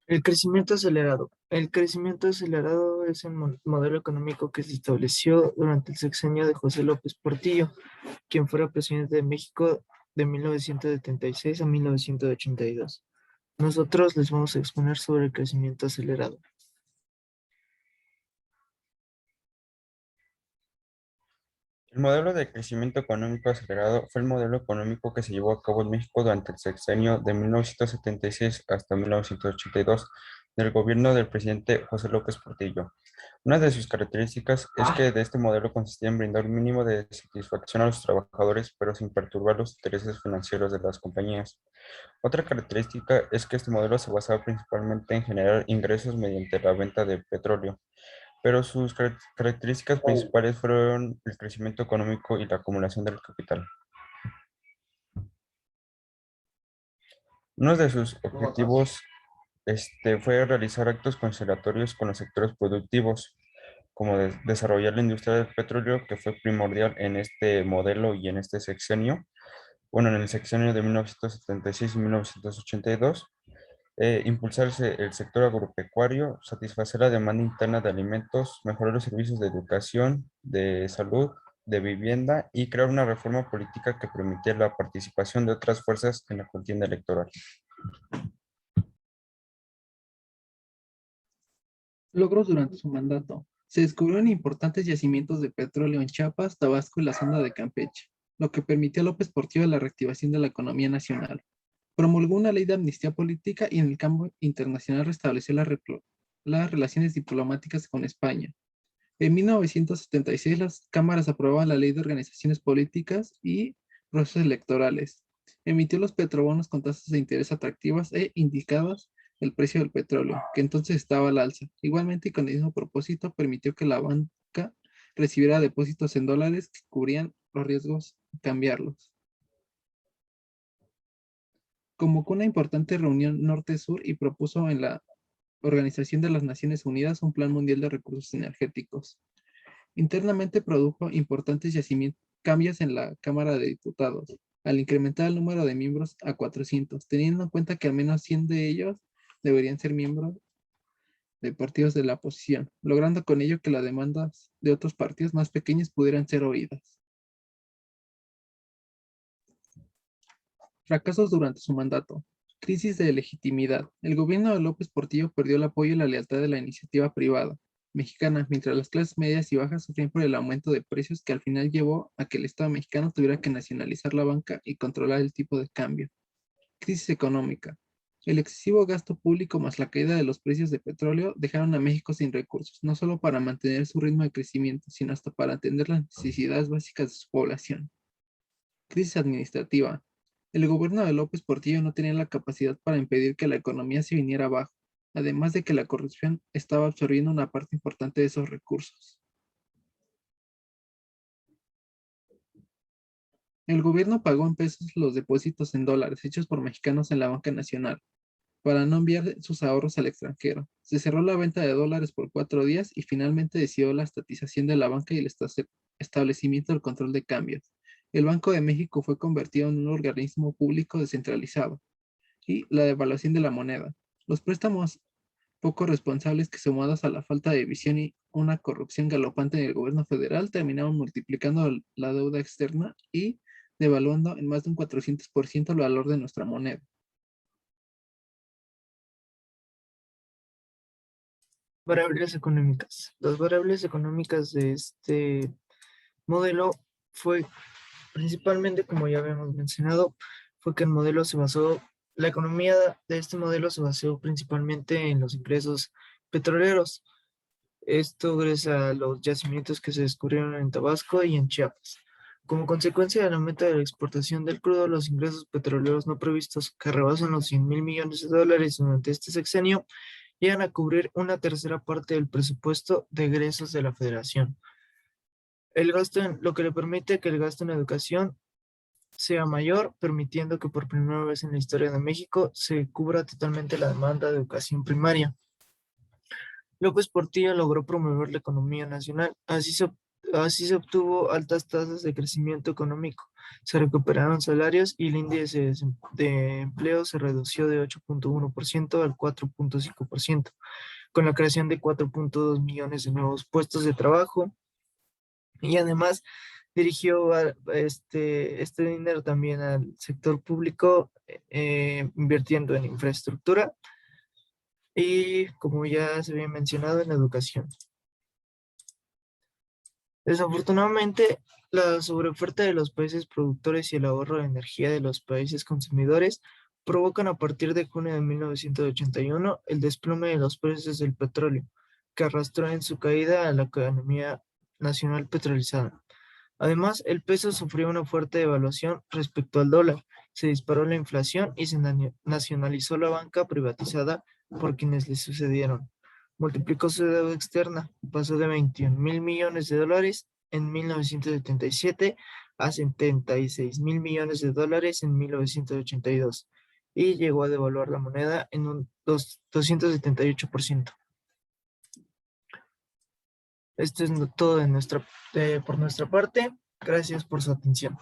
El crecimiento acelerado. El crecimiento acelerado es el modelo económico que se estableció durante el sexenio de José López Portillo, quien fuera presidente de México de 1976 a 1982. Nosotros les vamos a exponer sobre el crecimiento acelerado. El modelo de crecimiento económico acelerado fue el modelo económico que se llevó a cabo en México durante el sexenio de 1976 hasta 1982 del gobierno del presidente José López Portillo. Una de sus características es que de este modelo consistía en brindar un mínimo de satisfacción a los trabajadores, pero sin perturbar los intereses financieros de las compañías. Otra característica es que este modelo se basaba principalmente en generar ingresos mediante la venta de petróleo, pero sus características principales fueron el crecimiento económico y la acumulación del capital. Uno de sus objetivos fue realizar actos conciliatorios con los sectores productivos, como desarrollar la industria del petróleo, que fue primordial en este modelo y en este sexenio. Bueno, en el sexenio de 1976 y 1982, impulsarse el sector agropecuario, satisfacer la demanda interna de alimentos, mejorar los servicios de educación, de salud, de vivienda y crear una reforma política que permitiera la participación de otras fuerzas en la contienda electoral. Logros durante su mandato. Se descubrieron importantes yacimientos de petróleo en Chiapas, Tabasco y la zona de Campeche, lo que permitió a López Portillo la reactivación de la economía nacional. Promulgó una ley de amnistía política y en el campo internacional restableció las relaciones diplomáticas con España. En 1976 las cámaras aprobaban la ley de organizaciones políticas y procesos electorales. Emitió los petrobonos con tasas de interés atractivas e indicadas el precio del petróleo, que entonces estaba al alza. Igualmente, y con el mismo propósito, permitió que la banca recibiera depósitos en dólares que cubrían los riesgos de cambiarlos. Convocó una importante reunión norte-sur y propuso en la Organización de las Naciones Unidas un Plan Mundial de Recursos Energéticos. Internamente produjo importantes cambios en la Cámara de Diputados, al incrementar el número de miembros a 400, teniendo en cuenta que al menos 100 de ellos deberían ser miembros de partidos de la oposición, logrando con ello que las demandas de otros partidos más pequeños pudieran ser oídas. Fracasos durante su mandato. Crisis de legitimidad. El gobierno de López Portillo perdió el apoyo y la lealtad de la iniciativa privada mexicana, mientras las clases medias y bajas sufrían por el aumento de precios que al final llevó a que el Estado mexicano tuviera que nacionalizar la banca y controlar el tipo de cambio. Crisis económica. El excesivo gasto público más la caída de los precios de petróleo dejaron a México sin recursos, no solo para mantener su ritmo de crecimiento, sino hasta para atender las necesidades básicas de su población. Crisis administrativa. El gobierno de López Portillo no tenía la capacidad para impedir que la economía se viniera abajo, además de que la corrupción estaba absorbiendo una parte importante de esos recursos. El gobierno pagó en pesos los depósitos en dólares hechos por mexicanos en la banca nacional, para no enviar sus ahorros al extranjero. Se cerró la venta de dólares por 4 días y finalmente decidió la estatización de la banca y el establecimiento del control de cambios. El Banco de México fue convertido en un organismo público descentralizado y la devaluación de la moneda. Los préstamos poco responsables que sumados a la falta de visión y una corrupción galopante en el gobierno federal terminaron multiplicando la deuda externa y devaluando en más de un 400% el valor de nuestra moneda. Variables económicas. Las variables económicas de este modelo fue principalmente, como ya habíamos mencionado, fue que el modelo se basó, la economía de este modelo se basó principalmente en los ingresos petroleros. Esto gracias a los yacimientos que se descubrieron en Tabasco y en Chiapas. Como consecuencia del aumento de la exportación del crudo, los ingresos petroleros no previstos, que rebasan los 100,000 millones de dólares durante este sexenio, llegan a cubrir una tercera parte del presupuesto de egresos de la Federación. Lo que le permite que el gasto en educación sea mayor, permitiendo que por primera vez en la historia de México se cubra totalmente la demanda de educación primaria. López Portillo logró promover la economía nacional, así se obtuvo altas tasas de crecimiento económico, se recuperaron salarios y el índice de empleo se redució de 8.1% al 4.5%, con la creación de 4.2 millones de nuevos puestos de trabajo. Y además dirigió este dinero también al sector público, invirtiendo en infraestructura y, como ya se había mencionado, en educación. Desafortunadamente, la sobreoferta de los países productores y el ahorro de energía de los países consumidores provocan a partir de junio de 1981 el desplome de los precios del petróleo, que arrastró en su caída a la economía nacional petrolizada. Además, el peso sufrió una fuerte devaluación respecto al dólar, se disparó la inflación y se nacionalizó la banca privatizada por quienes le sucedieron. Multiplicó su deuda externa, pasó de 21.000 millones de dólares en 1977 a 76.000 millones de dólares en 1982 y llegó a devaluar la moneda en un 278%. Esto es todo por nuestra parte. Gracias por su atención.